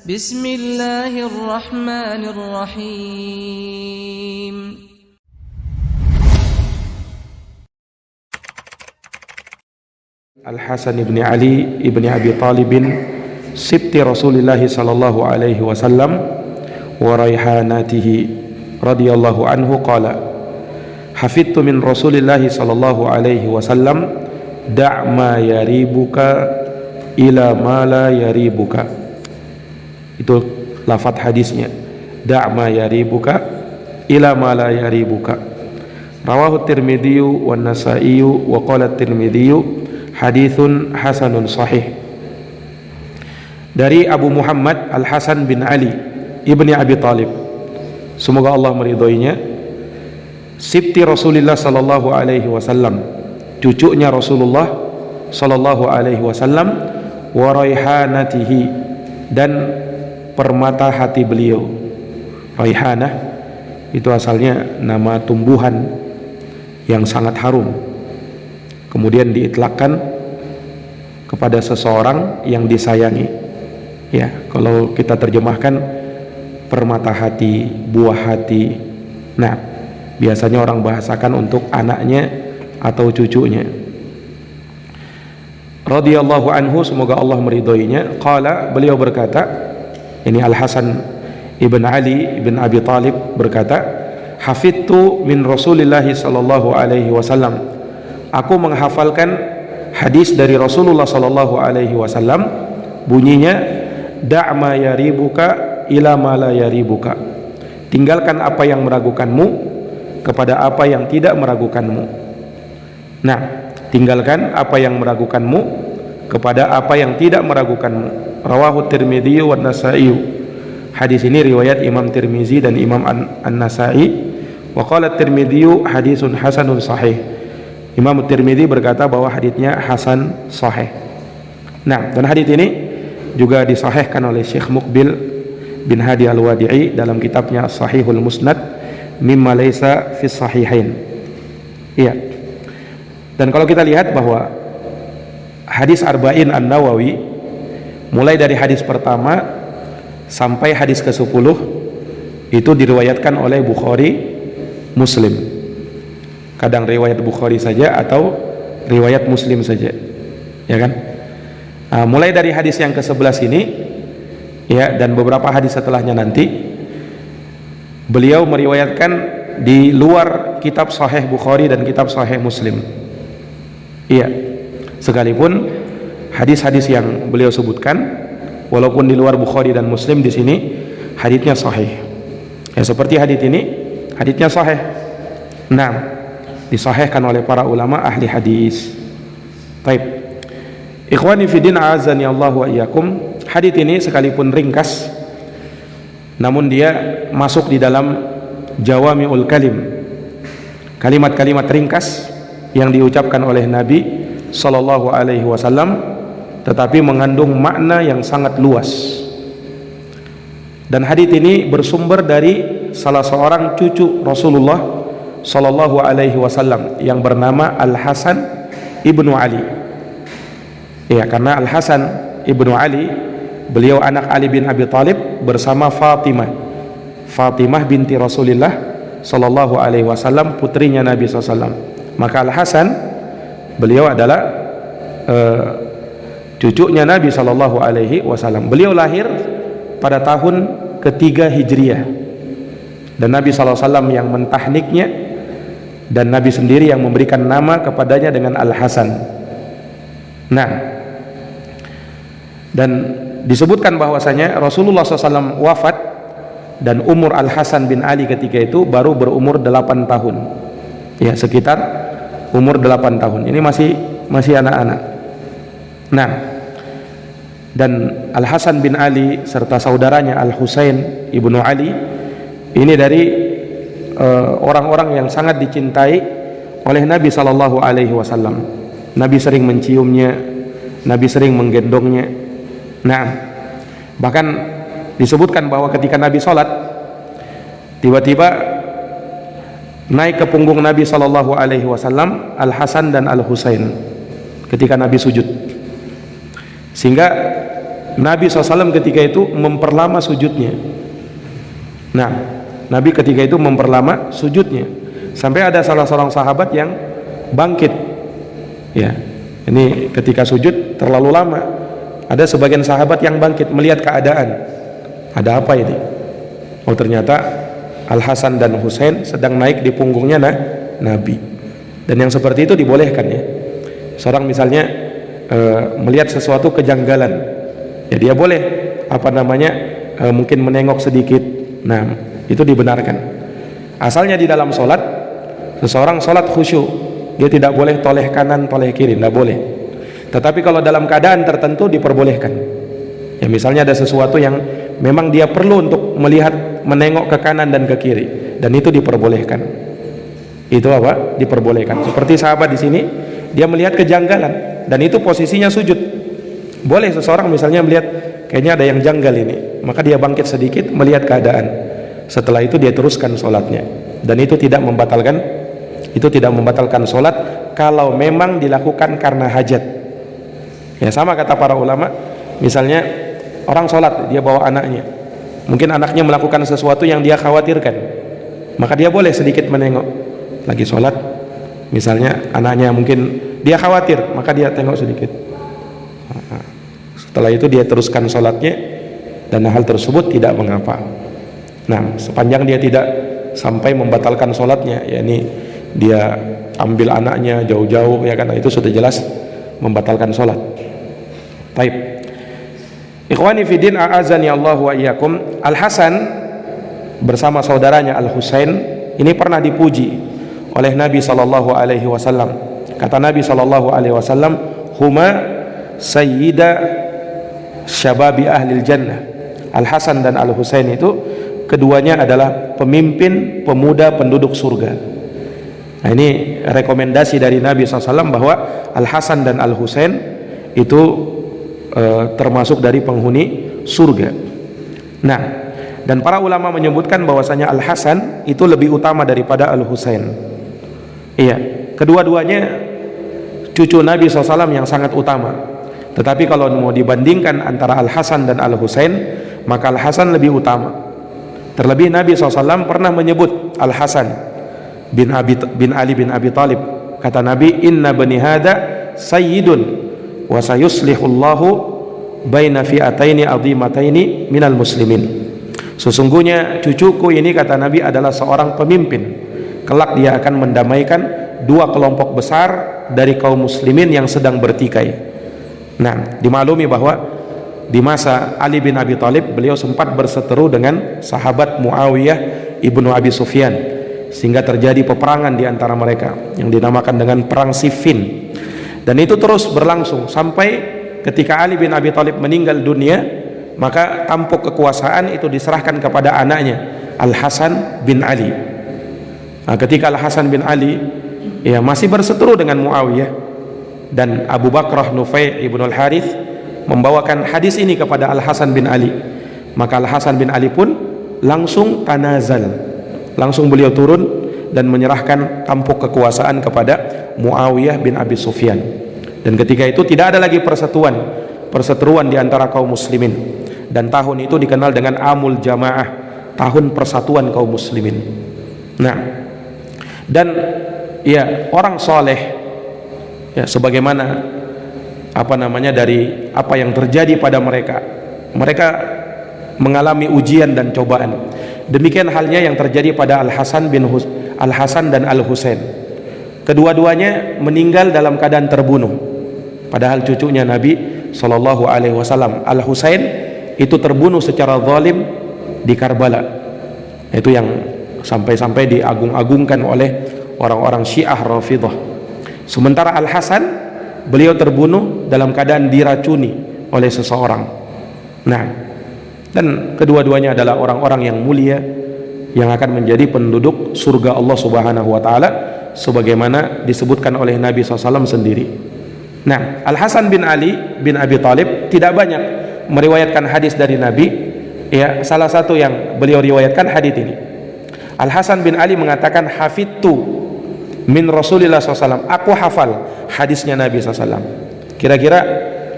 Bismillahirrahmanirrahim. Al-Hasan ibn Ali ibn Abi Talib sibti Rasulullah sallallahu alaihi wasallam wa raihanatihi radhiyallahu anhu qala hafidtu min Rasulillah sallallahu alaihi wasallam da' ma yaribuka ila ma la yaribuka. Itu lafaz hadisnya, da' ma yaribuka ila ma la yaribuka. Rawahu Tirmidzi wa Nasa'i wa qala Tirmidzi haditsun hasanun sahih. Dari Abu Muhammad Al-Hasan bin Ali ibni Abi Talib, semoga Allah meridhoinya, sibti Rasulullah sallallahu alaihi wasallam, cucunya Rasulullah sallallahu alaihi wasallam, wa raihanatihi, dan permata hati beliau. Raihanah itu asalnya nama tumbuhan yang sangat harum, kemudian diitlakkan kepada seseorang yang disayangi. Ya, kalau kita terjemahkan permata hati, buah hati. Nah, biasanya orang bahasakan untuk anaknya atau cucunya. Radhiyallahu anhu, semoga Allah meridhoinya. Qala, beliau berkata, ini Al-Hasan ibn Ali ibn Abi Talib berkata, hafidtu min Rasulillah sallallahu alaihi wasallam, aku menghafalkan hadis dari Rasulullah sallallahu alaihi wasallam, bunyinya da' ma yaribuka ila ma la yaribuka, tinggalkan apa yang meragukanmu kepada apa yang tidak meragukanmu. Nah, tinggalkan apa yang meragukanmu kepada apa yang tidak meragukanmu. Rawahu Tirmidzi wa Nasa'i. Hadis ini riwayat Imam Tirmizi dan Imam An-Nasa'i. Wa qala Tirmidzi haditsun hasanun sahih. Imam Tirmidzi berkata bahwa hadisnya hasan sahih. Nah, dan hadis ini juga disahihkan oleh Syekh Muqbil bin Hadi Al-Wadi'i dalam kitabnya Sahihul Musnad mimma laysa fi sahihain. Iya. Dan kalau kita lihat bahwa hadis Arba'in An-Nawawi, mulai dari hadis pertama sampai hadis ke-10 itu diriwayatkan oleh Bukhari, Muslim. Kadang riwayat Bukhari saja atau riwayat Muslim saja, ya kan? Nah, mulai dari hadis yang ke-11 ini, ya, dan beberapa hadis setelahnya nanti, beliau meriwayatkan di luar kitab Sahih Bukhari dan kitab Sahih Muslim. Iya, sekalipun hadis-hadis yang beliau sebutkan, walaupun di luar Bukhari dan Muslim, di sini hadisnya sahih. Ya, seperti hadis ini, hadisnya sahih. Nah, disahihkan oleh para ulama ahli hadis. Baik. Ikhwani fiddin a'azani Allah wa iyyakum, hadis ini sekalipun ringkas, namun dia masuk di dalam jawami'ul kalim, kalimat-kalimat ringkas yang diucapkan oleh Nabi sallallahu alaihi wasallam, tetapi mengandung makna yang sangat luas. Dan hadis ini bersumber dari salah seorang cucu Rasulullah sallallahu alaihi wasallam yang bernama Al-Hasan ibnu Ali. Ya, karena Al-Hasan ibnu Ali, beliau anak Ali bin Abi Talib bersama Fatimah binti Rasulullah sallallahu alaihi wasallam, putrinya Nabi SAW. Maka Al-Hasan, beliau adalah cucunya Nabi sallallahu alaihi wasallam. Beliau lahir pada tahun ketiga Hijriah, dan Nabi sallallahu alaihi wasallam yang mentahniknya, dan Nabi sendiri yang memberikan nama kepadanya dengan Al-Hasan. Nah, dan disebutkan bahwasanya Rasulullah SAW wafat dan umur Al-Hasan bin Ali ketika itu baru berumur 8 tahun. Ya, sekitar umur 8 tahun. Ini masih anak-anak. Nah, dan Al-Hasan bin Ali serta saudaranya Al-Husain ibnu Ali ini dari orang-orang yang sangat dicintai oleh Nabi sallallahu alaihi wasallam. Nabi sering menciumnya, Nabi sering menggendongnya. Nah, bahkan disebutkan bahwa ketika Nabi sholat, tiba-tiba naik ke punggung Nabi sallallahu alaihi wasallam Al-Hasan dan Al-Husain ketika Nabi sujud, sehingga Nabi SAW ketika itu memperlama sujudnya. Nah, Nabi ketika itu memperlama sujudnya sampai ada salah seorang sahabat yang bangkit. Ya, ini ketika sujud terlalu lama, ada sebagian sahabat yang bangkit melihat keadaan. Ada apa ini? Oh, ternyata Al Hasan dan Husain sedang naik di punggungnya Nabi. Dan yang seperti itu dibolehkan ya. Seorang misalnya melihat sesuatu kejanggalan, ya dia boleh mungkin menengok sedikit. Nah, itu dibenarkan. Asalnya di dalam sholat, seseorang sholat khusyuk, dia tidak boleh toleh kanan, toleh kiri, tidak boleh. Tetapi kalau dalam keadaan tertentu diperbolehkan. Ya misalnya ada sesuatu yang memang dia perlu untuk melihat, menengok ke kanan dan ke kiri, dan itu diperbolehkan. Itu apa? Diperbolehkan. Seperti sahabat di sini, dia melihat kejanggalan dan itu posisinya sujud. Boleh seseorang misalnya melihat kayaknya ada yang janggal ini, maka dia bangkit sedikit melihat keadaan. Setelah itu dia teruskan sholatnya, dan itu tidak membatalkan sholat kalau memang dilakukan karena hajat. Ya sama kata para ulama, misalnya orang sholat, dia bawa anaknya, mungkin anaknya melakukan sesuatu yang dia khawatirkan, maka dia boleh sedikit menengok. Lagi sholat misalnya anaknya mungkin dia khawatir, maka dia tengok sedikit. Setelah itu dia teruskan sholatnya, dan hal tersebut tidak mengapa. Nah, sepanjang dia tidak sampai membatalkan sholatnya, yakni dia ambil anaknya jauh-jauh, ya karena itu sudah jelas membatalkan sholat. Baik, ikhwani fiddin, a'azani Allah wa iyyakum. Al Hasan bersama saudaranya Al Husain ini pernah dipuji oleh Nabi sallallahu alaihi wasallam. Kata Nabi sallallahu alaihi wasallam, huma sayyida syababi ahlil jannah. Al Hasan dan Al Husain itu keduanya adalah pemimpin pemuda penduduk surga. Nah, ini rekomendasi dari Nabi SAW bahwa Al Hasan dan Al Husain itu termasuk dari penghuni surga. Nah, dan para ulama menyebutkan bahwasanya Al Hasan itu lebih utama daripada Al Husain. Iya, kedua-duanya cucu Nabi SAW yang sangat utama. Tetapi kalau mau dibandingkan antara Al Hasan dan Al Husain, maka Al Hasan lebih utama. Terlebih Nabi SAW pernah menyebut Al Hasan bin Ali bin Abi Talib. Kata Nabi, inna bani hada sayyidun wa sayuslihullahu baina fi'ataini azimataini minal muslimin. Sesungguhnya cucuku ini, kata Nabi, adalah seorang pemimpin. Kelak dia akan mendamaikan dua kelompok besar dari kaum muslimin yang sedang bertikai. Nah, dimaklumi bahwa di masa Ali bin Abi Thalib beliau sempat berseteru dengan sahabat Muawiyah ibnu Abi Sufyan, sehingga terjadi peperangan di antara mereka yang dinamakan dengan perang Siffin. Dan itu terus berlangsung sampai ketika Ali bin Abi Thalib meninggal dunia, maka tampuk kekuasaan itu diserahkan kepada anaknya Al Hasan bin Ali. Nah, ketika Al Hasan bin Ali ya masih berseteru dengan Muawiyah, dan Abu Bakrah Nufai ibnu Al Harith membawakan hadis ini kepada Al Hasan bin Ali, maka Al Hasan bin Ali pun langsung tanazal, langsung beliau turun dan menyerahkan tampuk kekuasaan kepada Muawiyah bin Abi Sufyan. Dan ketika itu tidak ada lagi perseteruan di antara kaum muslimin, dan tahun itu dikenal dengan Amul Jamaah, tahun persatuan kaum muslimin. Nah, dan ya orang soleh ya sebagaimana dari apa yang terjadi pada mereka mengalami ujian dan cobaan. Demikian halnya yang terjadi pada Al Hasan dan Al Husain. Kedua-duanya meninggal dalam keadaan terbunuh, padahal cucunya Nabi Shallallahu Alaihi Wasallam. Al Husain itu terbunuh secara zalim di Karbala. Itu yang sampai-sampai diagung-agungkan oleh orang-orang Syiah Rafidhah. Sementara Al Hasan, beliau terbunuh dalam keadaan diracuni oleh seseorang. Nah, dan kedua-duanya adalah orang-orang yang mulia yang akan menjadi penduduk surga Allah Subhanahu wa taala sebagaimana disebutkan oleh Nabi SAW sendiri. Nah, Al Hasan bin Ali bin Abi Talib tidak banyak meriwayatkan hadis dari Nabi. Ya, salah satu yang beliau riwayatkan hadis ini. Al Hasan bin Ali mengatakan, hafidtu min Rasulillah SAW, aku hafal hadisnya Nabi SAW. Kira-kira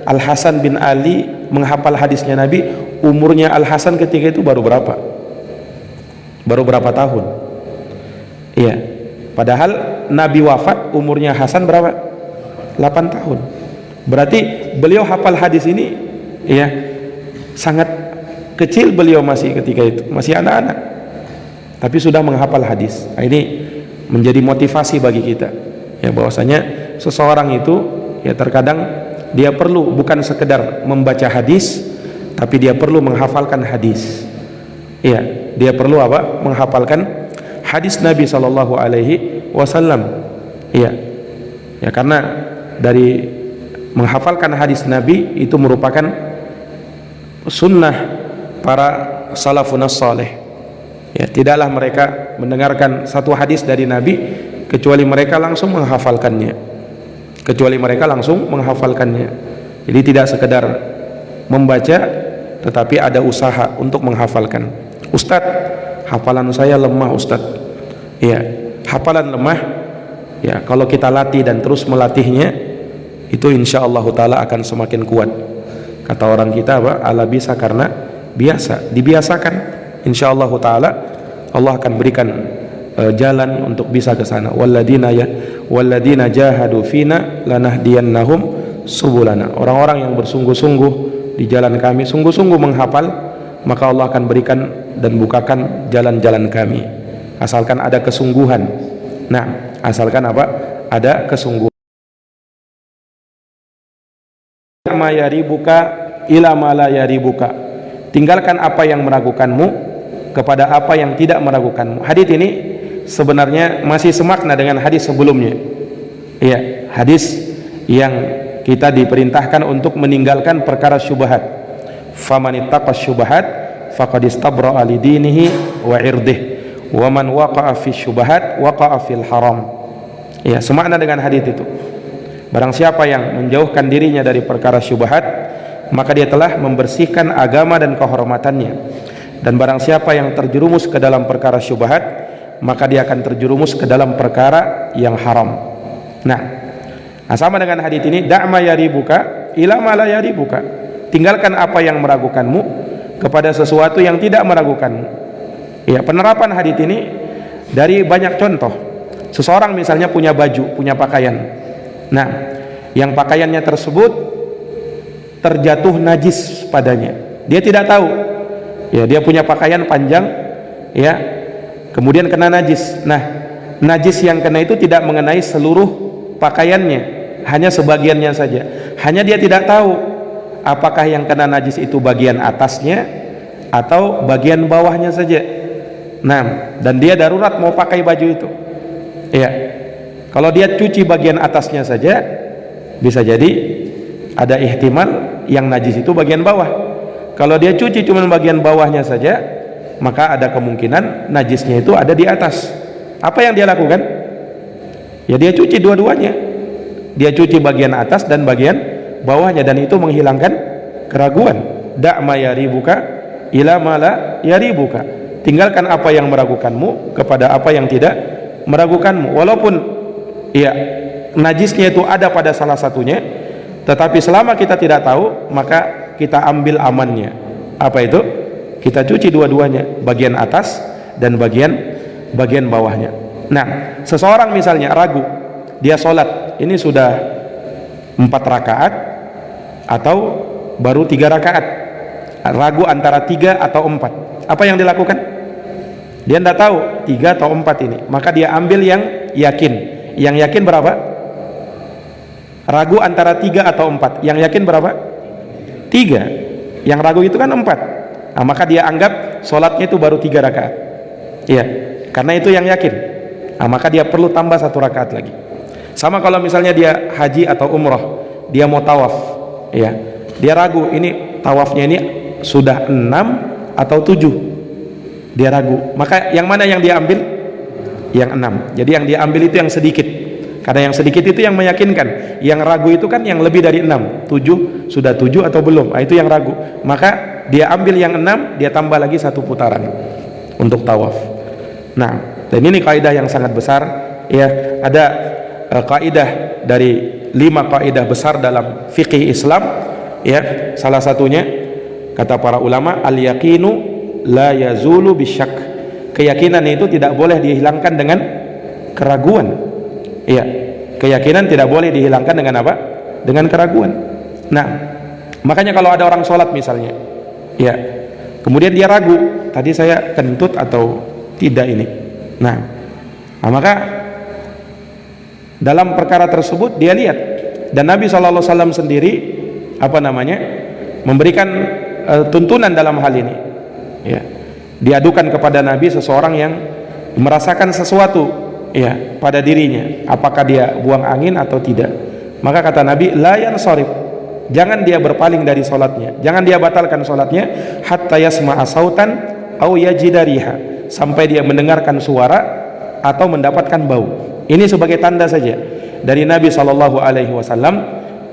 Al Hasan bin Ali menghafal hadisnya Nabi, umurnya Al Hasan ketika itu baru berapa? Baru berapa tahun? Iya. Padahal Nabi wafat umurnya Hasan berapa? 8 tahun. Berarti beliau hafal hadis ini ya sangat kecil, beliau masih ketika itu masih anak-anak, tapi sudah menghafal hadis. Nah, ini menjadi motivasi bagi kita ya, bahwasanya seseorang itu ya terkadang dia perlu bukan sekedar membaca hadis, tapi dia perlu menghafalkan hadis. Ya, dia perlu apa? Menghafalkan hadis Nabi Shallallahu Alaihi Wasallam. Ya, ya karena dari menghafalkan hadis Nabi itu merupakan sunnah para salafun saleh. Ya, tidaklah mereka mendengarkan satu hadis dari Nabi kecuali mereka langsung menghafalkannya. Jadi tidak sekedar membaca, tetapi ada usaha untuk menghafalkan. Ustadz, hafalan saya lemah Ustadz. Ya, hafalan lemah. Ya, kalau kita latih dan terus melatihnya, itu insyaallah taala akan semakin kuat. Kata orang kita apa? Ala bisa karena biasa, dibiasakan. Insyaallah taala Allah akan berikan jalan untuk bisa ke sana. Walladzina jahadu fina lanahdiyannahum subulana. Orang-orang yang bersungguh-sungguh di jalan kami, sungguh-sungguh menghafal, maka Allah akan berikan dan bukakan jalan-jalan kami. Asalkan ada kesungguhan. Nah, asalkan apa? Ada kesungguhan. Ma yaribuka ila ma la yaribuka. Tinggalkan apa yang meragukanmu kepada apa yang tidak meragukanmu. Hadis ini sebenarnya masih semakna dengan hadis sebelumnya. Ya, hadis yang kita diperintahkan untuk meninggalkan perkara syubhat. Famanittaqa syubhat faqad istabra'a li dinihi wa irdihi. Wa man waqa'a fi syubhat waqa'a fil haram. Ya, semakna dengan hadis itu. Barang siapa yang menjauhkan dirinya dari perkara syubhat, maka dia telah membersihkan agama dan kehormatannya. Dan barang siapa yang terjerumus ke dalam perkara syubhat, maka dia akan terjerumus ke dalam perkara yang haram. Nah, sama dengan hadis ini, da'ma yaribuka ila ma la yaribuka. Tinggalkan apa yang meragukanmu kepada sesuatu yang tidak meragukanmu. Ya, penerapan hadis ini dari banyak contoh. Seseorang misalnya punya baju, punya pakaian. Nah, yang pakaiannya tersebut terjatuh najis padanya. Dia tidak tahu. Ya, dia punya pakaian panjang, ya, kemudian kena najis. Nah, najis yang kena itu tidak mengenai seluruh pakaiannya, hanya sebagiannya saja. Hanya dia tidak tahu apakah yang kena najis itu bagian atasnya atau bagian bawahnya saja. Nah, dan dia darurat mau pakai baju itu. Ya, kalau dia cuci bagian atasnya saja, bisa jadi ada ihtimal yang najis itu bagian bawah. Kalau dia cuci cuma bagian bawahnya saja, maka ada kemungkinan najisnya itu ada di atas. Apa yang dia lakukan? Ya, dia cuci dua-duanya. Dia cuci bagian atas dan bagian bawahnya, dan itu menghilangkan keraguan. Da'ma yaribuka ila ma la yaribuka. Tinggalkan apa yang meragukanmu kepada apa yang tidak meragukanmu. Walaupun ya najisnya itu ada pada salah satunya, tetapi selama kita tidak tahu, maka kita ambil amannya. Apa itu? Kita cuci dua-duanya, bagian atas dan bagian bawahnya. Nah, seseorang misalnya ragu, dia sholat ini sudah 4 rakaat atau baru 3 rakaat, ragu antara 3 atau 4. Apa yang dilakukan? Dia tidak tahu 3 atau 4 ini, maka dia ambil yang yakin. Yang yakin berapa? Ragu antara 3 atau 4. Yang yakin berapa? 3. Yang ragu itu kan 4. Nah, maka dia anggap sholatnya itu baru 3 rakaat. Iya, karena itu yang yakin. Nah, maka dia perlu tambah 1 rakaat lagi. Sama kalau misalnya dia haji atau umrah, dia mau tawaf, ya, dia ragu ini tawafnya ini sudah 6 atau 7, dia ragu, maka yang mana yang dia ambil? Yang 6. Jadi yang dia ambil itu yang sedikit, karena yang sedikit itu yang meyakinkan. Yang ragu itu kan yang lebih dari 6, 7, sudah 7 atau belum, nah, itu yang ragu. Maka dia ambil yang 6, dia tambah lagi 1 putaran untuk tawaf. Nah, dan ini kaidah yang sangat besar, ya. Ada kaidah dari 5 kaidah besar dalam fikih Islam Ya, salah satunya kata para ulama, al-yaqinu la yazulu bisyak. Keyakinan itu tidak boleh dihilangkan dengan keraguan. Iya, keyakinan tidak boleh dihilangkan dengan apa? Dengan keraguan. Nah, makanya kalau ada orang sholat misalnya, ya, kemudian dia ragu, tadi saya kentut atau tidak ini. Nah, maka dalam perkara tersebut dia lihat, dan Nabi SAW sendiri memberikan tuntunan dalam hal ini. Ya, diadukan kepada Nabi seseorang yang merasakan sesuatu, ya, pada dirinya, apakah dia buang angin atau tidak. Maka kata Nabi, la yansarif, jangan dia berpaling dari sholatnya, jangan dia batalkan sholatnya, hatta yasma'a sautan au yajida riha, sampai dia mendengarkan suara atau mendapatkan bau. Ini sebagai tanda saja dari Nabi SAW.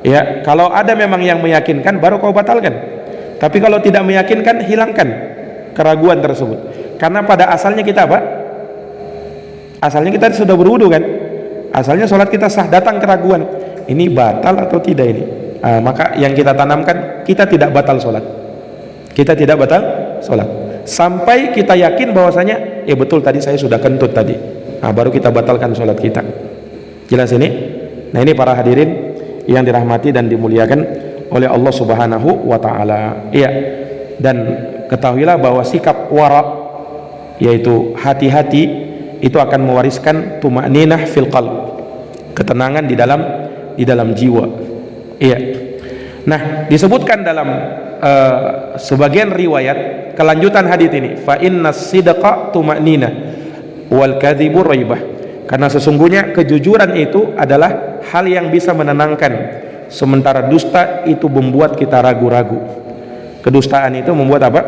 Ya, kalau ada memang yang meyakinkan, baru kau batalkan. Tapi kalau tidak meyakinkan, hilangkan keraguan tersebut. Karena pada asalnya kita apa? Asalnya kita sudah berwudu kan? Asalnya sholat kita sah, datang keraguan, ini batal atau tidak ini? Maka yang kita tanamkan, kita tidak batal sholat. Kita tidak batal sholat sampai kita yakin bahwasanya, ya betul tadi saya sudah kentut tadi. Baru kita batalkan sholat kita. Jelas ini? Nah, ini para hadirin yang dirahmati dan dimuliakan oleh Allah Subhanahu wa ta'ala. Iya. Dan ketahuilah bahwa sikap wara, yaitu hati-hati, itu akan mewariskan tuma'ninah fil qalb, ketenangan di dalam jiwa. Iya. Nah, disebutkan dalam sebagian riwayat kelanjutan hadis ini, fa innas sidqa tuma'ninah wal kadzibu raibah, karena sesungguhnya kejujuran itu adalah hal yang bisa menenangkan, sementara dusta itu membuat kita ragu-ragu. Kedustaan itu membuat apa?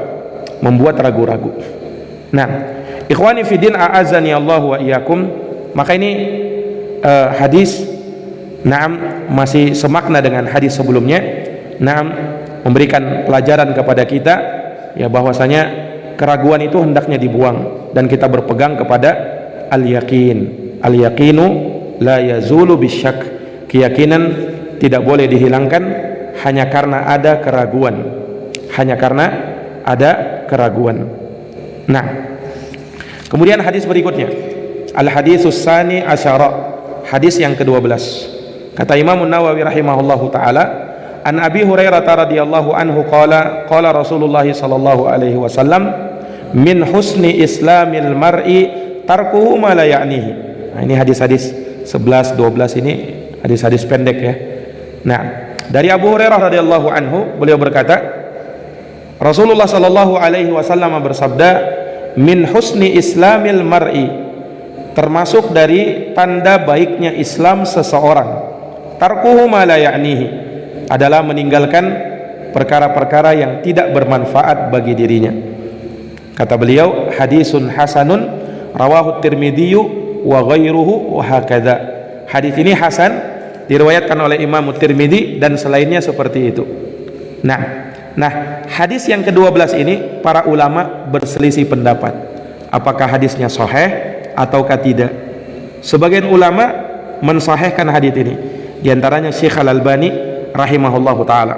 Membuat ragu-ragu. Nah, ikhwani fiddin, a'azani Allah wa iyyakum. Maka ini hadis masih semakna dengan hadis sebelumnya. Memberikan pelajaran kepada kita, ya, bahwasanya keraguan itu hendaknya dibuang dan kita berpegang kepada al-yaqin. Al-yaqinu la yazulu bisyak. Keyakinan tidak boleh dihilangkan hanya karena ada keraguan. Hanya karena ada keraguan. Nah, kemudian hadis berikutnya, al-haditsus tsani asyara, hadis yang ke-12. Kata Imam Nawawi rahimahullahu taala, an Abi Hurairah radhiyallahu anhu qala qala Rasulullah sallallahu alaihi wasallam, min husni islamil mar'i tarkuhu ma la ya'nihi. Nah, ini hadis-hadis 11 12 ini hadis-hadis pendek, ya. Nah, dari Abu Hurairah radhiyallahu anhu, beliau berkata, Rasulullah sallallahu alaihi wasallam bersabda, min husni islamil mar'i, termasuk dari tanda baiknya Islam seseorang, tarkuhu ma la ya'nihi, adalah meninggalkan perkara-perkara yang tidak bermanfaat bagi dirinya. Kata beliau, hadisun hasanun rawahu Tirmidzi wa ghairuhu wa hakadha. Hadis ini hasan, diriwayatkan oleh Imam Tirmidzi dan selainnya seperti itu. Nah, hadis yang ke-12 ini para ulama berselisih pendapat, apakah hadisnya sahih ataukah tidak. Sebagian ulama mensahihkan hadis ini, di antaranya Syekh Al-Albani rahimahullahu taala,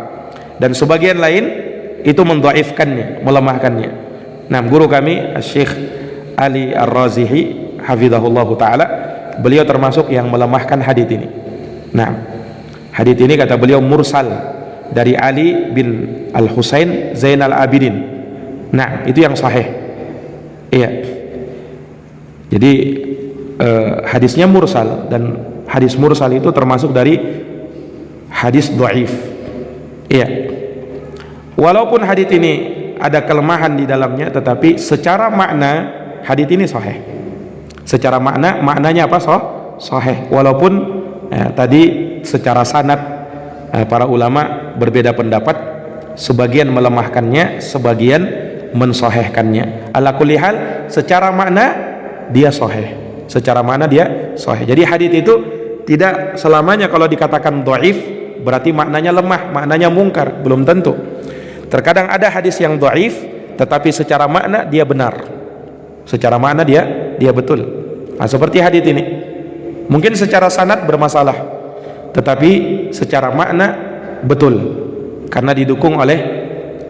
dan sebagian lain itu mendhaifkannya, melemahkannya. Nah, guru kami Syekh Ali Ar-Razihi hafizahullahu taala, beliau termasuk yang melemahkan hadis ini. Nah, hadis ini kata beliau mursal dari Ali bin Al-Husain Zainal Abidin. Nah, itu yang sahih. Iya. Jadi hadisnya mursal, dan hadis mursal itu termasuk dari hadis dhaif. Iya. Walaupun hadis ini ada kelemahan di dalamnya, tetapi secara makna hadis ini sahih. Secara maknanya apa? Sahih. Walaupun tadi secara sanad para ulama berbeda pendapat, sebagian melemahkannya, sebagian mensahihkannya. Ala kulli hal, secara makna dia sahih. Secara makna dia sahih. Jadi hadis itu tidak selamanya kalau dikatakan dhaif berarti maknanya lemah, maknanya mungkar, belum tentu. Terkadang ada hadis yang dhaif tetapi secara makna dia benar. Secara makna dia betul. Nah, seperti hadis ini. Mungkin secara sanad bermasalah, tetapi secara makna betul. karena didukung oleh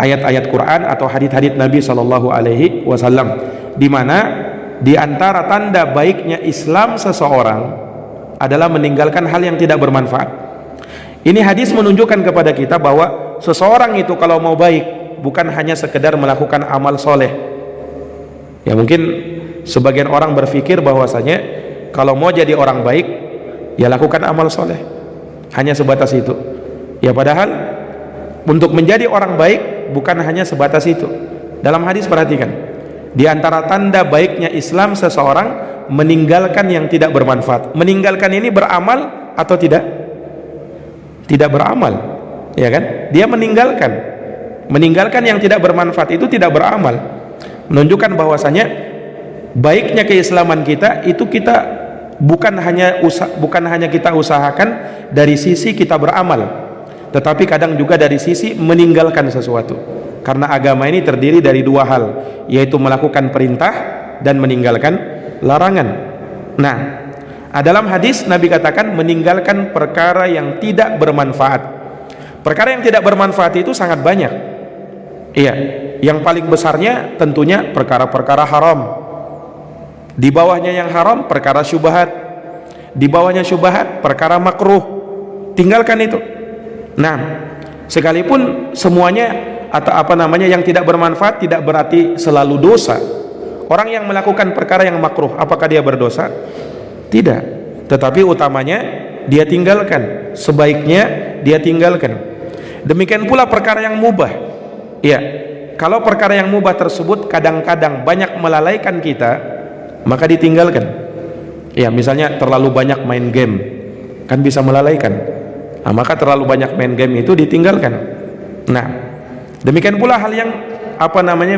ayat-ayat Quran atau hadits-hadits Nabi Shallallahu Alaihi Wasallam, di mana di antara tanda baiknya Islam seseorang adalah meninggalkan hal yang tidak bermanfaat. Ini hadis menunjukkan kepada kita bahwa seseorang itu kalau mau baik bukan hanya sekedar melakukan amal soleh. Ya mungkin sebagian orang berpikir bahwasanya kalau mau jadi orang baik ya lakukan amal soleh, hanya sebatas itu. Ya padahal untuk menjadi orang baik bukan hanya sebatas itu. Dalam hadis perhatikan, di antara tanda baiknya Islam seseorang meninggalkan yang tidak bermanfaat. Meninggalkan ini beramal atau tidak? Tidak beramal, ya kan? Dia meninggalkan yang tidak bermanfaat itu tidak beramal. Menunjukkan bahwasanya baiknya keislaman kita itu kita bukan hanya kita usahakan dari sisi kita beramal, tetapi kadang juga dari sisi meninggalkan sesuatu. Karena agama ini terdiri dari dua hal, yaitu melakukan perintah dan meninggalkan larangan. Nah, dalam hadis Nabi katakan meninggalkan perkara yang tidak bermanfaat. Perkara yang tidak bermanfaat itu sangat banyak. Iya, yang paling besarnya tentunya perkara-perkara haram. Di bawahnya yang haram perkara syubhat. Di bawahnya syubhat perkara makruh. Tinggalkan itu. Nah, sekalipun semuanya atau yang tidak bermanfaat tidak berarti selalu dosa. Orang yang melakukan perkara yang makruh, apakah dia berdosa? Tidak, tetapi utamanya dia tinggalkan, sebaiknya dia tinggalkan. Demikian pula perkara yang mubah. Ya, kalau perkara yang mubah tersebut kadang-kadang banyak melalaikan kita, maka ditinggalkan. Ya, misalnya terlalu banyak main game, kan bisa melalaikan. Nah, maka terlalu banyak main game itu ditinggalkan. Nah, demikian pula hal yang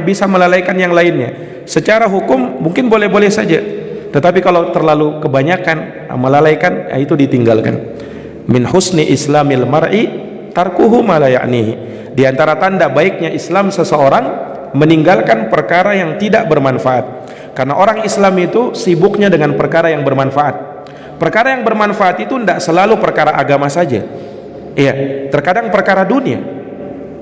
bisa melalaikan yang lainnya. Secara hukum mungkin boleh-boleh saja, tetapi kalau terlalu kebanyakan melalaikan, itu ditinggalkan. Min husni islamil mar'i tarkuhu ma la ya'nihi. Di antara tanda baiknya Islam seseorang meninggalkan perkara yang tidak bermanfaat. Karena orang Islam itu sibuknya dengan perkara yang bermanfaat. Perkara yang bermanfaat itu tidak selalu perkara agama saja. Iya, terkadang perkara dunia.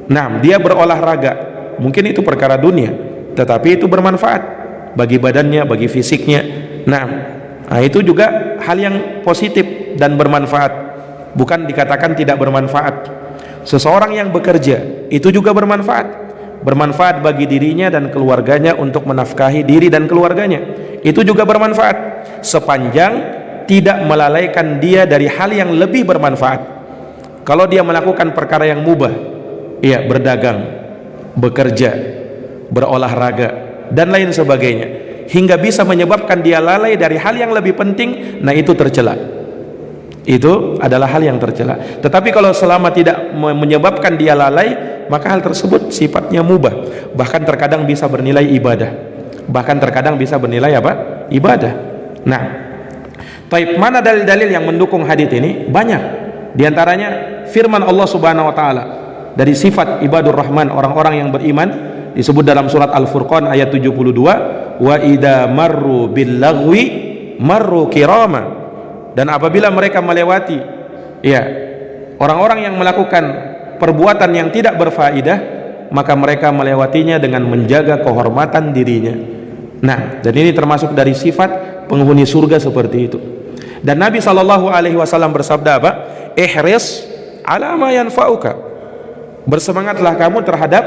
Nah, dia berolahraga, mungkin itu perkara dunia, tetapi itu bermanfaat bagi badannya, bagi fisiknya. Nah, itu juga hal yang positif dan bermanfaat, bukan dikatakan tidak bermanfaat. Seseorang yang bekerja itu juga bermanfaat bagi dirinya dan keluarganya untuk menafkahi diri dan keluarganya. Itu juga bermanfaat sepanjang tidak melalaikan dia dari hal yang lebih bermanfaat. Kalau dia melakukan perkara yang mubah, ya berdagang, bekerja, berolahraga dan lain sebagainya, hingga bisa menyebabkan dia lalai dari hal yang lebih penting, nah itu tercela. Itu adalah hal yang tercela. Tetapi kalau selama tidak menyebabkan dia lalai, maka hal tersebut sifatnya mubah, bahkan terkadang bisa bernilai ibadah, ibadah. Nah, taib, mana dalil-dalil yang mendukung hadis ini? Banyak. Di antaranya firman Allah Subhanahu wa taala dari sifat ibadur rahman, orang-orang yang beriman, disebut dalam surat Al-Furqan ayat 72, wa idza marru bil lagwi marru kirama. Dan apabila mereka melewati orang-orang yang melakukan perbuatan yang tidak berfaedah, maka mereka melewatinya dengan menjaga kehormatan dirinya. Nah, dan ini termasuk dari sifat penghuni surga seperti itu. Dan Nabi SAW bersabda apa? Ihris ala ma yanfa'uka. Bersemangatlah kamu terhadap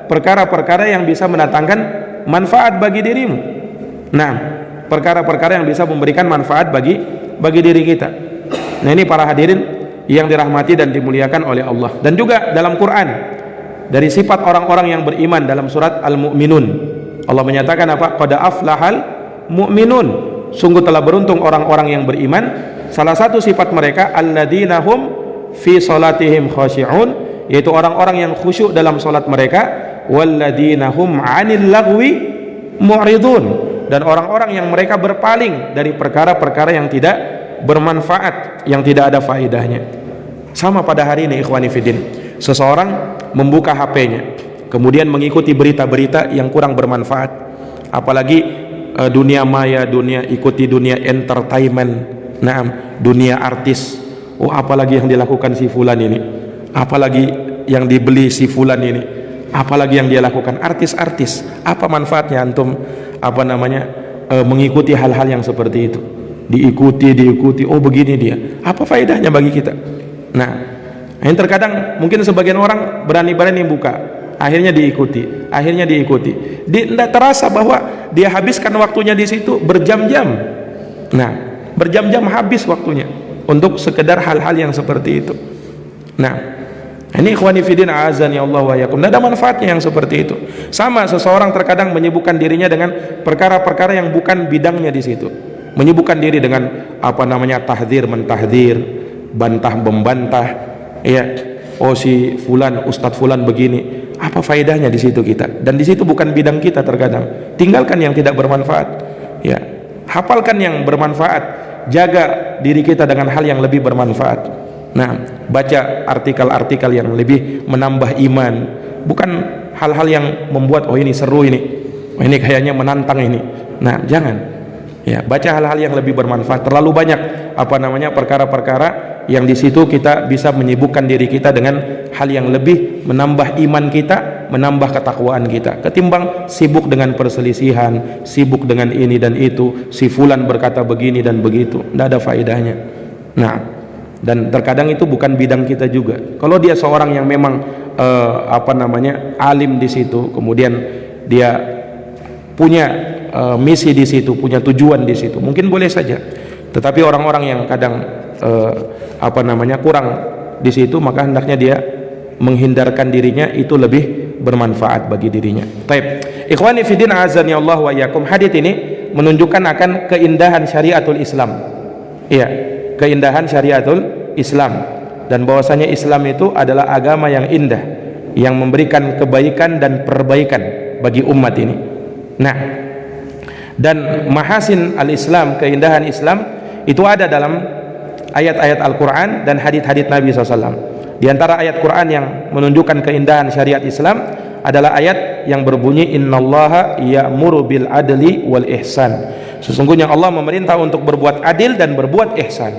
perkara-perkara yang bisa mendatangkan manfaat bagi dirimu. Nah, perkara-perkara yang bisa memberikan manfaat bagi diri kita. Nah, ini para hadirin yang dirahmati dan dimuliakan oleh Allah. Dan juga dalam Quran, dari sifat orang-orang yang beriman dalam surat Al-Mu'minun, Allah menyatakan apa? Qad aflahal mu'minun. Sungguh telah beruntung orang-orang yang beriman. Salah satu sifat mereka alladzina hum fi salatihim khashi'un, yaitu orang-orang yang khusyuk dalam salat mereka. Walladzina hum 'anil lagwi mu'ridun, dan orang-orang yang mereka berpaling dari perkara-perkara yang tidak bermanfaat, yang tidak ada faedahnya. Sama pada hari ini ikhwani fiddin, seseorang membuka HP-nya kemudian mengikuti berita-berita yang kurang bermanfaat, apalagi dunia maya, ikuti dunia entertainment, dunia artis. Apalagi yang dilakukan si fulan ini, apalagi yang dibeli si fulan ini, apalagi yang dia lakukan, artis-artis, apa manfaatnya antum mengikuti hal-hal yang seperti itu, diikuti, oh begini dia, apa faedahnya bagi kita? Nah, yang terkadang mungkin sebagian orang berani-berani buka, akhirnya diikuti, tidak terasa bahwa dia habiskan waktunya di situ berjam-jam. Nah, berjam-jam habis waktunya untuk sekedar hal-hal yang seperti itu. Nah, ini ikhwani fillah azani Allah wa yakum, tidak ada manfaatnya yang seperti itu. Sama seseorang terkadang menyibukkan dirinya dengan perkara-perkara yang bukan bidangnya di situ, menyibukkan diri dengan tahdzir mentahdzir, bantah membantah, ya, oh si fulan, ustadz fulan begini, apa faedahnya di situ kita? Dan di situ bukan bidang kita terkadang. Tinggalkan yang tidak bermanfaat, ya, hafalkan yang bermanfaat, jaga diri kita dengan hal yang lebih bermanfaat. Nah, baca artikel-artikel yang lebih menambah iman, bukan hal-hal yang membuat oh ini seru ini, oh ini kayaknya menantang ini. Nah, jangan, ya, baca hal-hal yang lebih bermanfaat. Terlalu banyak perkara-perkara yang di situ kita bisa menyibukkan diri kita dengan hal yang lebih menambah iman kita, menambah ketakwaan kita, ketimbang sibuk dengan perselisihan, sibuk dengan ini dan itu, si fulan berkata begini dan begitu, tidak ada faedahnya. Nah, dan terkadang itu bukan bidang kita juga. Kalau dia seorang yang memang alim di situ, kemudian dia punya misi di situ, punya tujuan di situ, mungkin boleh saja. Tetapi orang-orang yang kadang kurang di situ, maka hendaknya dia menghindarkan dirinya, itu lebih bermanfaat bagi dirinya. Baik, ikhwani fiddin azani Allah wa iyyakum, hadits ini menunjukkan akan keindahan syariatul Islam. Iya, keindahan syariatul Islam, dan bahwasanya Islam itu adalah agama yang indah, yang memberikan kebaikan dan perbaikan bagi umat ini. Nah, dan mahasin al-Islam, keindahan Islam itu ada dalam ayat-ayat Al-Quran dan hadits-hadits Nabi SAW. Di antara ayat Quran yang menunjukkan keindahan syariat Islam adalah ayat yang berbunyi innallaha ya'muru bil adli wal ihsan. Sesungguhnya Allah memerintah untuk berbuat adil dan berbuat ihsan.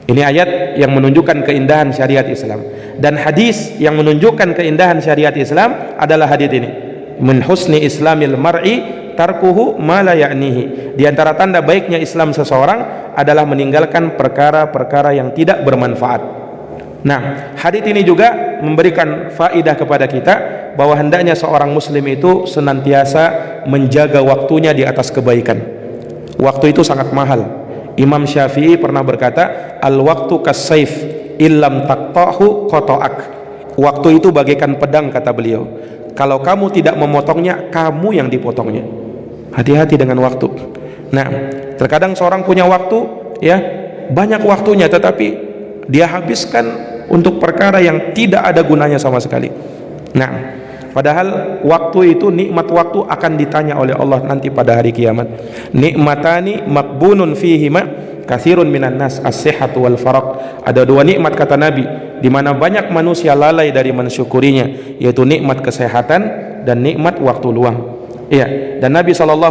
Ini ayat yang menunjukkan keindahan syariat Islam. Dan hadis yang menunjukkan keindahan syariat Islam adalah hadis ini, min husni islamil mar'i tarkuhu ma la ya'nihi. Di antara tanda baiknya Islam seseorang adalah meninggalkan perkara-perkara yang tidak bermanfaat. Nah, hadis ini juga memberikan faedah kepada kita bahwa hendaknya seorang muslim itu senantiasa menjaga waktunya di atas kebaikan. Waktu itu sangat mahal. Imam Syafi'i pernah berkata, al-waktu kas-saif illam taqta'hu qata'ak. Waktu itu bagaikan pedang, kata beliau. Kalau kamu tidak memotongnya, kamu yang dipotongnya. Hati-hati dengan waktu. Nah, terkadang seorang punya waktu, ya, banyak waktunya, tetapi dia habiskan untuk perkara yang tidak ada gunanya sama sekali. Nah, padahal waktu itu, nikmat waktu akan ditanya oleh Allah nanti pada hari kiamat. Nikmatani makbunun fihima katsirun minan nas, as-sihhatu wal faraq. Ada dua nikmat, kata Nabi, di mana banyak manusia lalai dari mensyukurinya, yaitu nikmat kesehatan dan nikmat waktu luang. Iya, dan Nabi SAW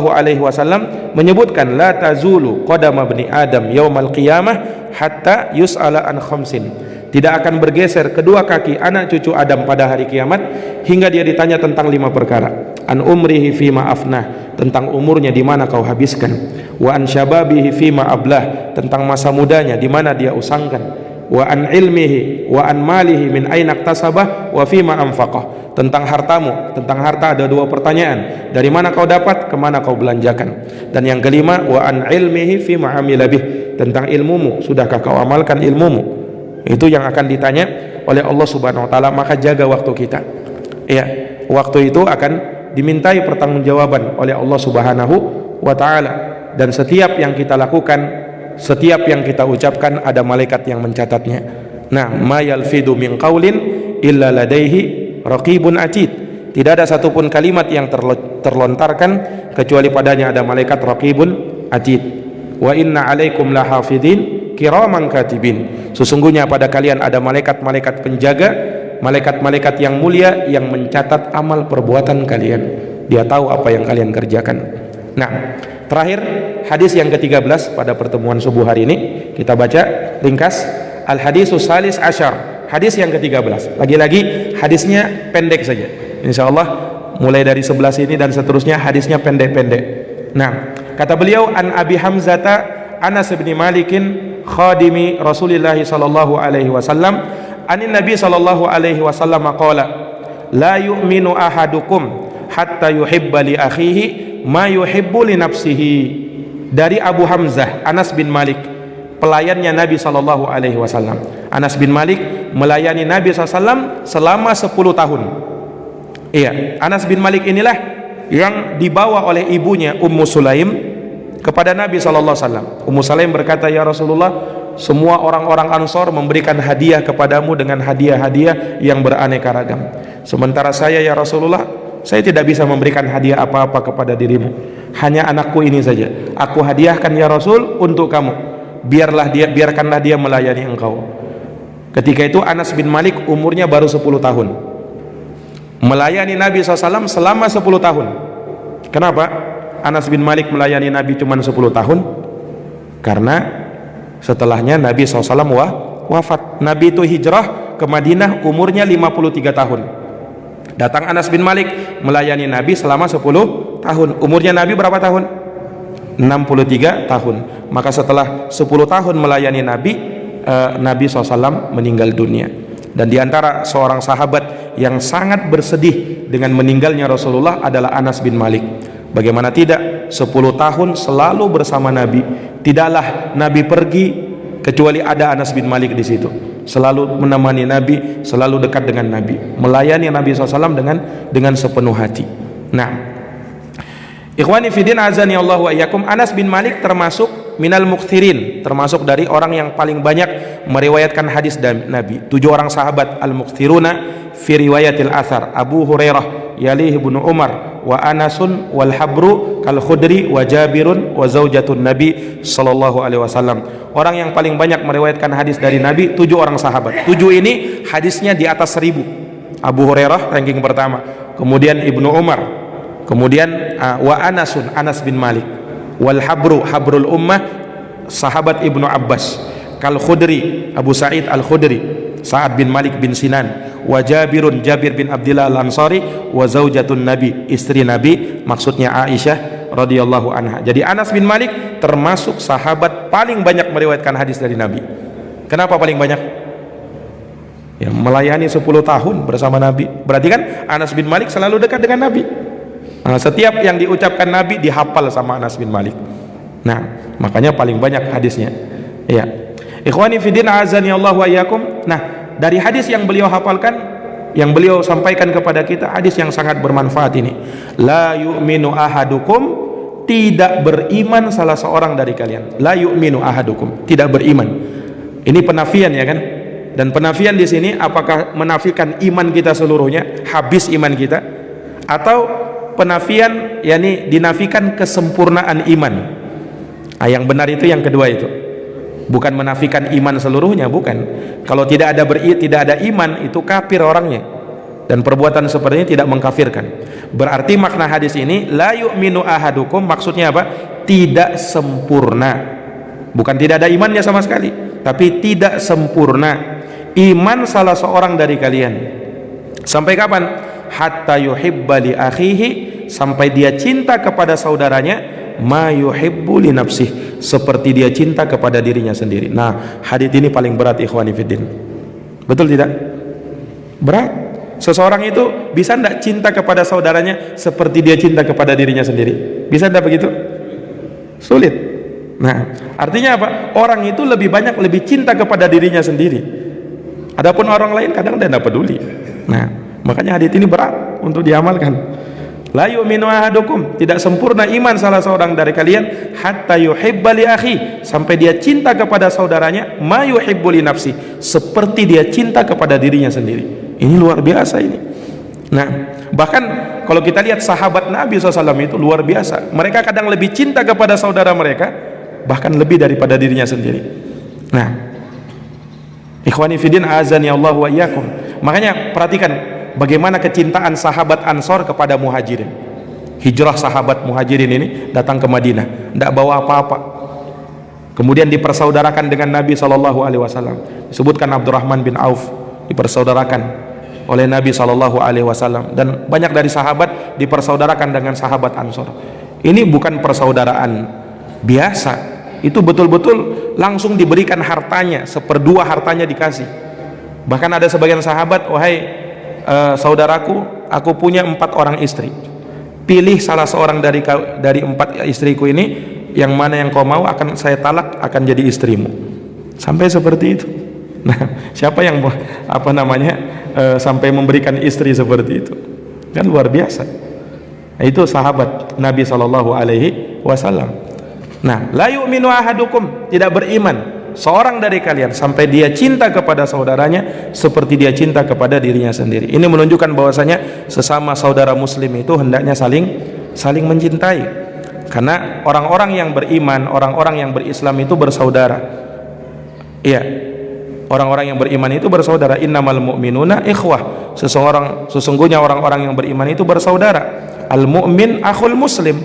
menyebutkan la tazulu qadama bani Adam yaumal qiyamah hatta yus'ala an khamsin. Tidak akan bergeser kedua kaki anak cucu Adam pada hari kiamat hingga dia ditanya tentang 5 perkara. An umrihi fima afnah, tentang umurnya di mana kau habiskan. Wa an syababihi fima ablah, tentang masa mudanya di mana dia usangkan. Wa an ilmihi wa an malihi min aina iktasabah wa fima anfaqah. Tentang hartamu, tentang harta ada 2 pertanyaan, dari mana kau dapat, kemana kau belanjakan. Dan yang kelima, wa an ilmihi fima amila bih, tentang ilmumu, sudahkah kau amalkan ilmumu. Itu yang akan ditanya oleh Allah Subhanahu wa taala. Maka jaga waktu kita, ya, waktu itu akan dimintai pertanggungjawaban oleh Allah Subhanahu wa taala. Dan setiap yang kita lakukan, setiap yang kita ucapkan, ada malaikat yang mencatatnya. Nah, ma yalfidu min qaulin illa ladaihi raqibun atid. Tidak ada satupun kalimat yang terlontarkan kecuali padanya ada malaikat raqibun atid. Wa inna alaikum lahafidhin kiraman katibin. Sesungguhnya pada kalian ada malaikat-malaikat penjaga, malaikat-malaikat yang mulia yang mencatat amal perbuatan kalian. Dia tahu apa yang kalian kerjakan. Nah, terakhir hadis yang ke-13 pada pertemuan subuh hari ini kita baca ringkas. Al-hadisus salis asyar, hadis yang ke-13. Lagi-lagi hadisnya pendek saja. Insyaallah mulai dari 11 ini dan seterusnya hadisnya pendek-pendek. Nah, kata beliau, an Abi Hamzata Anas bin Malikin khadimi Rasulillah sallallahu alaihi wasallam anin Nabi sallallahu alaihi wasallam qala la yu'minu ahadukum hatta yuhibba li akhihi ma yuhibbu li nafsihi. Dari Abu Hamzah Anas bin Malik, pelayannya Nabi sallallahu alaihi wasallam. Anas bin Malik melayani Nabi SAW selama 10 tahun. Iya, Anas bin Malik inilah yang dibawa oleh ibunya Ummu Sulaim kepada Nabi sallallahu alaihi wasallam. Ummu Sulaim berkata, "Ya Rasulullah, semua orang-orang Ansor memberikan hadiah kepadamu dengan hadiah-hadiah yang beraneka ragam. Sementara saya, ya Rasulullah, saya tidak bisa memberikan hadiah apa-apa kepada dirimu. Hanya anakku ini saja. Aku hadiahkan ya Rasul untuk kamu. Biarkanlah dia melayani engkau." Ketika itu Anas bin Malik umurnya baru 10 tahun. Melayani Nabi SAW selama 10 tahun. Kenapa Anas bin Malik melayani Nabi cuma 10 tahun? Karena setelahnya Nabi SAW wafat. Nabi itu hijrah ke Madinah umurnya 53 tahun. Datang Anas bin Malik melayani Nabi selama 10 tahun. Umurnya Nabi berapa tahun? 63 tahun. Maka setelah 10 tahun melayani Nabi, Nabi SAW meninggal dunia. Dan diantara seorang sahabat yang sangat bersedih dengan meninggalnya Rasulullah adalah Anas bin Malik. Bagaimana tidak, 10 tahun selalu bersama Nabi. Tidaklah Nabi pergi kecuali ada Anas bin Malik di situ. Selalu menemani Nabi, selalu dekat dengan Nabi, melayani Nabi SAW dengan sepenuh hati. Nah, ikhwani fiddin azani Allah wa iyyakum, Anas bin Malik termasuk minal mukthirin, termasuk dari orang yang paling banyak meriwayatkan hadis dari Nabi. 7 orang sahabat al-mukthiruna fi riwayatil athar, Abu Hurairah, yalih ibnu Umar, wa Anasun wal Habru kal Khudri wa Jabirun wa zaujatun Nabi sallallahu alaihi wasallam. Orang yang paling banyak meriwayatkan hadis dari Nabi 7 orang sahabat. 7 ini hadisnya di atas 1000. Abu Hurairah ranking pertama, kemudian Ibnu Umar, kemudian wa Anasun, Anas bin Malik, wal Habru, Habrul Ummah, sahabat Ibnu Abbas, kal Khudri, Abu Sa'id al-Khudri, Sa'ad bin Malik bin Sinan, wa Jabirun, Jabir bin Abdillah al-Ansari, wa zaujatun Nabi, istri Nabi, maksudnya Aisyah radhiyallahu anha. Jadi Anas bin Malik termasuk sahabat paling banyak meriwayatkan hadis dari Nabi. Kenapa paling banyak? Ya, melayani 10 tahun bersama Nabi. Berarti kan Anas bin Malik selalu dekat dengan Nabi. Nah, setiap yang diucapkan Nabi dihafal sama Anas bin Malik. Nah, makanya paling banyak hadisnya. Ya. Ikhwani fiddin azani Allah wa iyyakum. Nah, dari hadis yang beliau hafalkan, yang beliau sampaikan kepada kita, hadis yang sangat bermanfaat ini. La yu'minu ahadukum, tidak beriman salah seorang dari kalian. La yu'minu ahadukum, tidak beriman. Ini penafian ya kan? Dan penafian di sini apakah menafikan iman kita seluruhnya, habis iman kita, atau penafian yakni dinafikan kesempurnaan iman. Nah, yang benar itu yang kedua itu. Bukan menafikan iman seluruhnya, bukan. Kalau tidak ada iman, itu kafir orangnya. Dan perbuatan seperti ini tidak mengkafirkan. Berarti makna hadis ini la yu'minu ahadukum, maksudnya apa? Tidak sempurna. Bukan tidak ada imannya sama sekali, tapi tidak sempurna iman salah seorang dari kalian. Sampai kapan? Hatta yuhibba li akhihi, sampai dia cinta kepada saudaranya ma yuhibbu li nafsihi, seperti dia cinta kepada dirinya sendiri. Nah, hadis ini paling berat ikhwani fiddin. Betul tidak? Berat. Seseorang itu bisa tidak cinta kepada saudaranya seperti dia cinta kepada dirinya sendiri? Bisa tidak begitu? Sulit. Nah, artinya apa? Orang itu lebih cinta kepada dirinya sendiri. Adapun orang lain kadang tidak peduli. Nah, makanya hadis ini berat untuk diamalkan. La yu'minu ahadukum, tidak sempurna iman salah seorang dari kalian hatta yuhibba li akhi, sampai dia cinta kepada saudaranya ma yuhibbu li nafsi, seperti dia cinta kepada dirinya sendiri. Ini luar biasa ini. Nah, bahkan kalau kita lihat sahabat Nabi SAW itu luar biasa. Mereka kadang lebih cinta kepada saudara mereka bahkan lebih daripada dirinya sendiri. Nah, ikhwani fiddin azani Allah wa iyyakum. Makanya perhatikan bagaimana kecintaan sahabat Ansor kepada Muhajirin. Hijrah sahabat Muhajirin ini datang ke Madinah, tidak bawa apa-apa. kemudian dipersaudarakan dengan Nabi SAW. Disebutkan Abdurrahman bin Auf dipersaudarakan oleh Nabi SAW, dan banyak dari sahabat dipersaudarakan dengan sahabat Ansor. Ini bukan persaudaraan biasa, itu betul-betul langsung diberikan hartanya, 1/2 hartanya dikasih. Bahkan ada sebagian sahabat, wahai saudaraku, aku punya 4 orang istri, pilih salah seorang dari 4 istriku ini, yang mana yang kau mau akan saya talak, akan jadi istrimu. Sampai seperti itu. Nah, siapa yang sampai memberikan istri seperti itu? Kan luar biasa. Nah, itu sahabat Nabi SAW. Nah, la yu'minu ahadukum, tidak beriman seorang dari kalian sampai dia cinta kepada saudaranya seperti dia cinta kepada dirinya sendiri. Ini menunjukkan bahwasanya sesama saudara muslim itu hendaknya saling mencintai. Karena orang-orang yang beriman, orang-orang yang berislam itu bersaudara. Iya, orang-orang yang beriman itu bersaudara. Innamal mu'minuna ikhwah, sesungguhnya orang-orang yang beriman itu bersaudara. Al-mu'min akhul muslim,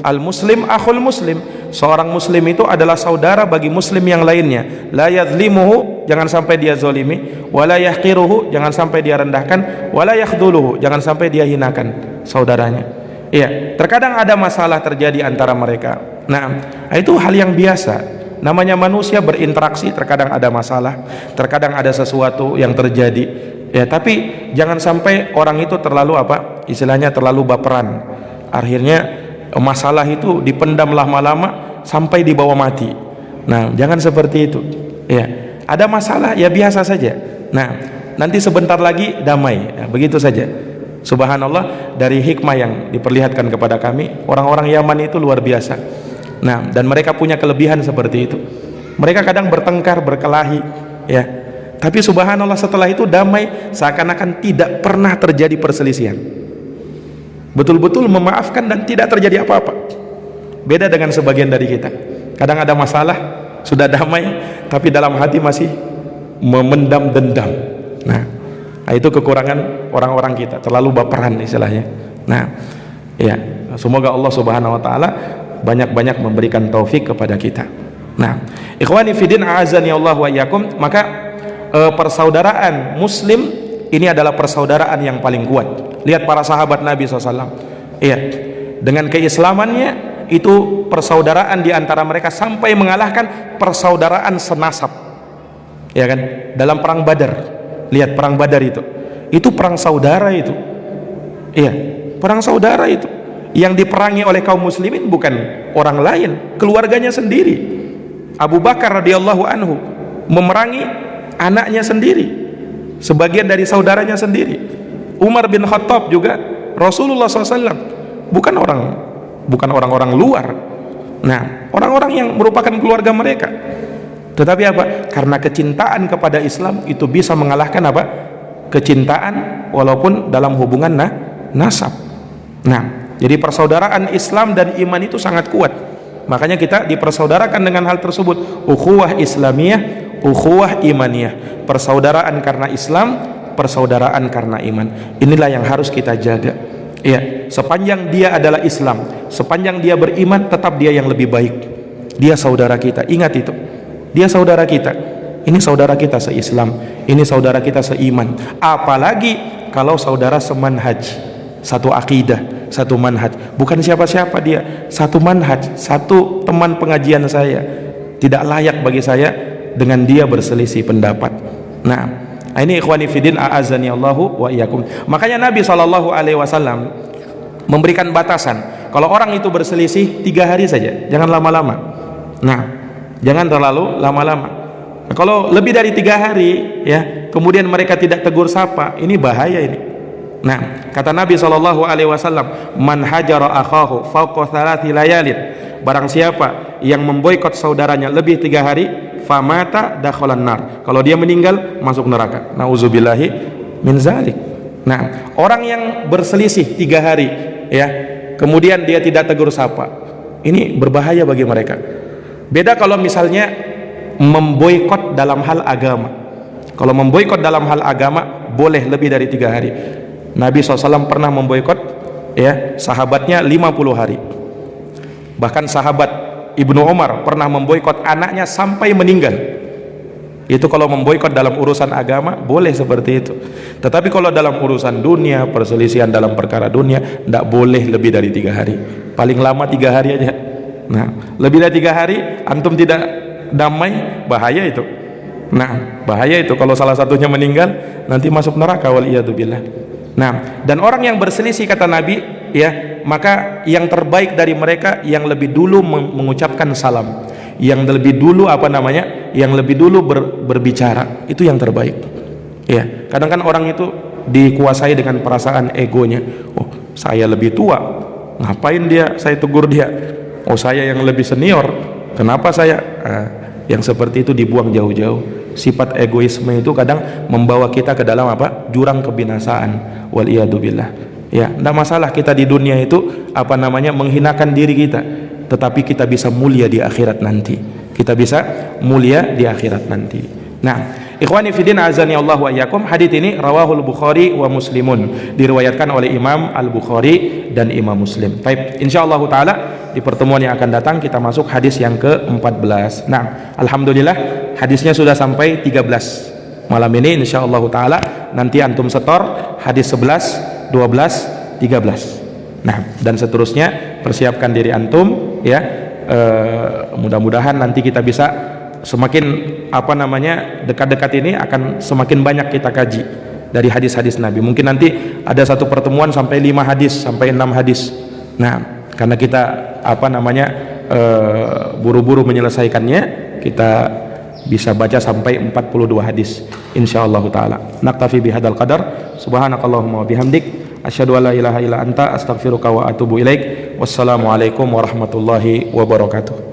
al-muslim akhul muslim. Seorang muslim itu adalah saudara bagi muslim yang lainnya. La yadhlimuhu, jangan sampai dia zalimi, wala yahqiruhu, jangan sampai dia rendahkan, wala yakhdhuluhu, jangan sampai dia hinakan saudaranya. Iya, terkadang ada masalah terjadi antara mereka. Nah, itu hal yang biasa. Namanya manusia berinteraksi, terkadang ada masalah, terkadang ada sesuatu yang terjadi. Ya, tapi jangan sampai orang itu terlalu istilahnya terlalu baperan. Akhirnya masalah itu dipendam lama-lama sampai dibawa mati. Nah, jangan seperti itu. Ya, ada masalah ya biasa saja. Nah, nanti sebentar lagi damai. Ya, begitu saja. Subhanallah, dari hikmah yang diperlihatkan kepada kami, orang-orang Yaman itu luar biasa. Nah, dan mereka punya kelebihan seperti itu. Mereka kadang bertengkar, berkelahi, ya. Tapi subhanallah setelah itu damai, seakan-akan tidak pernah terjadi perselisihan. Betul-betul memaafkan dan tidak terjadi apa-apa. Beda dengan sebagian dari kita. Kadang ada masalah, sudah damai, tapi dalam hati masih memendam dendam. Nah, itu kekurangan orang-orang kita, terlalu baperan istilahnya. Nah, ya, semoga Allah Subhanahu wa taala banyak-banyak memberikan taufik kepada kita. Nah, ikhwani fiddin a'azani Allah wa iyyakum, maka persaudaraan muslim ini adalah persaudaraan yang paling kuat. Lihat para sahabat Nabi SAW. Iya, dengan keislamannya itu persaudaraan di antara mereka sampai mengalahkan persaudaraan senasab. Ya kan? Dalam perang Badar. Lihat perang Badar itu perang saudara itu. Iya, perang saudara itu. Yang diperangi oleh kaum muslimin bukan orang lain, keluarganya sendiri. Abu Bakar radhiyallahu anhu memerangi anaknya sendiri, sebagian dari saudaranya sendiri. Umar bin Khattab juga, Rasulullah SAW, bukan orang-orang luar. Nah, orang-orang yang merupakan keluarga mereka. Tetapi apa? Karena kecintaan kepada Islam itu bisa mengalahkan kecintaan walaupun dalam hubungan nasab. Nah, jadi persaudaraan Islam dan iman itu sangat kuat. Makanya kita dipersaudarakan dengan hal tersebut. Ukhuwah Islamiyah, ukhuwah imaniyah. Persaudaraan karena Islam, persaudaraan karena iman. Inilah yang harus kita jaga. Ya, sepanjang dia adalah Islam, sepanjang dia beriman, tetap dia yang lebih baik. Dia saudara kita. Ingat itu. Dia saudara kita. Ini saudara kita se-Islam, ini saudara kita seiman. Apalagi kalau saudara semanhaj, satu akidah, satu manhaj. Bukan siapa-siapa dia, satu manhaj, satu teman pengajian saya. Tidak layak bagi saya dengan dia berselisih pendapat. Nah, ini ikhwani fiddin a'azani Allahu wa iyyakum. Makanya Nabi SAW memberikan batasan. Kalau orang itu berselisih 3 hari saja, jangan lama-lama. Nah, jangan terlalu lama-lama. Kalau lebih dari 3 hari, ya, kemudian mereka tidak tegur sapa, ini bahaya ini. Nah, kata Nabi SAW, man hajara akhahu fawqa 3 layalin, barang siapa yang memboikot saudaranya lebih 3 hari, famata dakhalan nar, kalau dia meninggal masuk neraka. Nauzubillahi min zalik. Nah, orang yang berselisih 3 hari, ya, kemudian dia tidak tegur sapa, ini berbahaya bagi mereka. Beda kalau misalnya memboikot dalam hal agama. Kalau memboikot dalam hal agama boleh lebih dari 3 hari. Nabi SAW pernah memboikot, ya, sahabatnya 50 hari. Bahkan sahabat Ibnu Umar pernah memboikot anaknya sampai meninggal. Itu kalau memboikot dalam urusan agama boleh seperti itu. Tetapi kalau dalam urusan dunia, perselisihan dalam perkara dunia, tidak boleh lebih dari 3 hari. Paling lama 3 hari aja. Nah, lebih dari 3 hari antum tidak damai, bahaya itu. Nah, bahaya itu kalau salah satunya meninggal, nanti masuk neraka, waliyadzubillah. Nah, dan orang yang berselisih kata Nabi, ya, maka yang terbaik dari mereka yang lebih dulu mengucapkan salam, yang lebih dulu yang lebih dulu berbicara, itu yang terbaik. Ya, kadang kan orang itu dikuasai dengan perasaan egonya. Oh, saya lebih tua, ngapain saya tegur dia? Oh, saya yang lebih senior, kenapa saya? Yang seperti itu dibuang jauh-jauh. Sifat egoisme itu kadang membawa kita ke dalam jurang kebinasaan, waliyadzubillah. Ya, tidak masalah kita di dunia itu menghinakan diri kita, tetapi kita bisa mulia di akhirat nanti. Kita bisa mulia di akhirat nanti. Nah, ikhwani fiddin azani Allah wa iyyakum, hadits ini rawahul Bukhari wa Muslimun, diriwayatkan oleh Imam Al-Bukhari dan Imam Muslim. Baik, insyaallah taala di pertemuan yang akan datang kita masuk hadis yang ke-14. Nah, alhamdulillah hadisnya sudah sampai 13. Malam ini insyaallah taala nanti antum setor hadis 11, 12, 13. Nah, dan seterusnya persiapkan diri antum ya. Mudah-mudahan nanti kita bisa semakin dekat-dekat ini akan semakin banyak kita kaji dari hadis-hadis Nabi. Mungkin nanti ada satu pertemuan sampai 5 hadis, sampai 6 hadis. Nah, karena kita buru-buru menyelesaikannya, kita bisa baca sampai 42 hadis insyaallah taala. Naktafi bihadzal qadar, subhanakallahumma wa bihamdik, asyhadu an la ilaha illa anta, astaghfiruka wa atubu ilaik. Wassalamualaikum warahmatullahi wabarakatuh.